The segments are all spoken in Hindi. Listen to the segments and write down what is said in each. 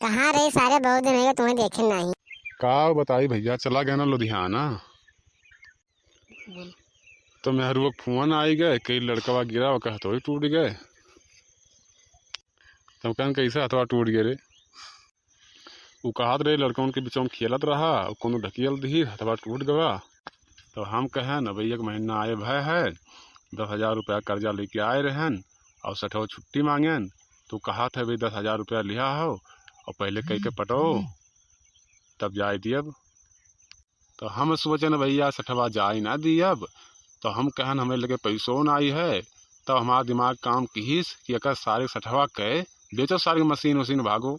कहाँ रहे सारे, बहुत दिन हो गए तुम्हें देखे नहीं। का बताई भैया, चला गया ना लुधियाना। बोल। तो मेहरू फोन आई गए, कई लड़कवा गिरा वो हथौड़ी टूट गए। तब कहन कैसे हथौड़ा टूट गए रे। वो कहत रहे लड़कन के बीचों में खेलत रहा, कोनो ढकियल दी हथौड़ा टूट गया। तो हम कहें न भैया, एक महीना आए भय है, 10,000 रुपया कर्जा लेके आए रहन और सठो छुट्टी मांगेन। तो कहा था भाई 10,000 रुपया लिया हो और पहले कह के पटो तब जाए दियब। तो हम सोचे न भैया सठवा जाए ना दियब। तो हम कहन हमें लगे पैसों न आई है। तो हमारा दिमाग काम कीस कि अगर सारे सठवा कहे बेचो, सारी मशीन वशीन भागो।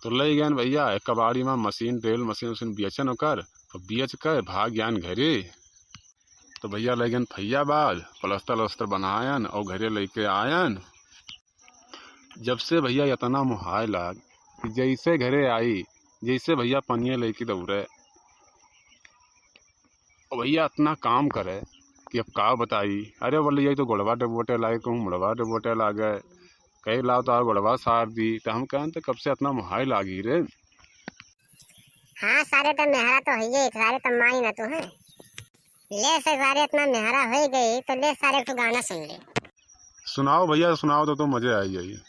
तो ले गए भैया एक कबाड़ी में मशीन, ड्रिल मशीन वशीन बेचन होकर और बेच कर भाग गयान घरे। तो भैया ले गए फैयाबाद, प्लस्तर वस्तर बनायन और घरे लेके आयन। जब से भैया इतना मुहाय लाग कि जैसे घरे आई जैसे भैया पनिया लेके दौड़े और भैया इतना काम करे कि अब का बताई। अरे बोले यही तो गोड़वा डबोटे लागे, कहूँ मुड़वा डबोटे लागे, कई लाओ तो गोड़वा सार दी। तो हम कहन तो कब से इतना मुहाय लागी रे। हाँ सारे तो मेहरा तो है ही, सारे तो माई ना तो है। ले से सारे इतना मेहरा हो गई तो ले सारे एक गाना सुन ले। सुनाओ भैया सुनाओ, तो मजे आई जाइए।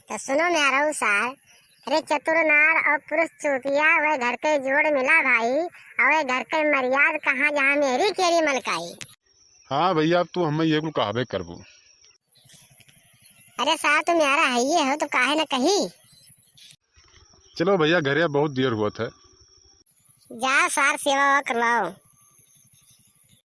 तो सुनो मेहरा सार। अरे चतुर नार और पुरुष चूतिया, वह घर के जोड़ मिला भाई, और वह घर के मर्याद कहाँ जहाँ मेरी केरी मलकाई। हाँ भैया, अब तू हमें ये कुल कहबे करबू। अरे सार तुम मेहरा है ही हो तो काहे न कही। चलो भैया, घरे बहुत देर हुआ था। जा सार सेवा करवाओ।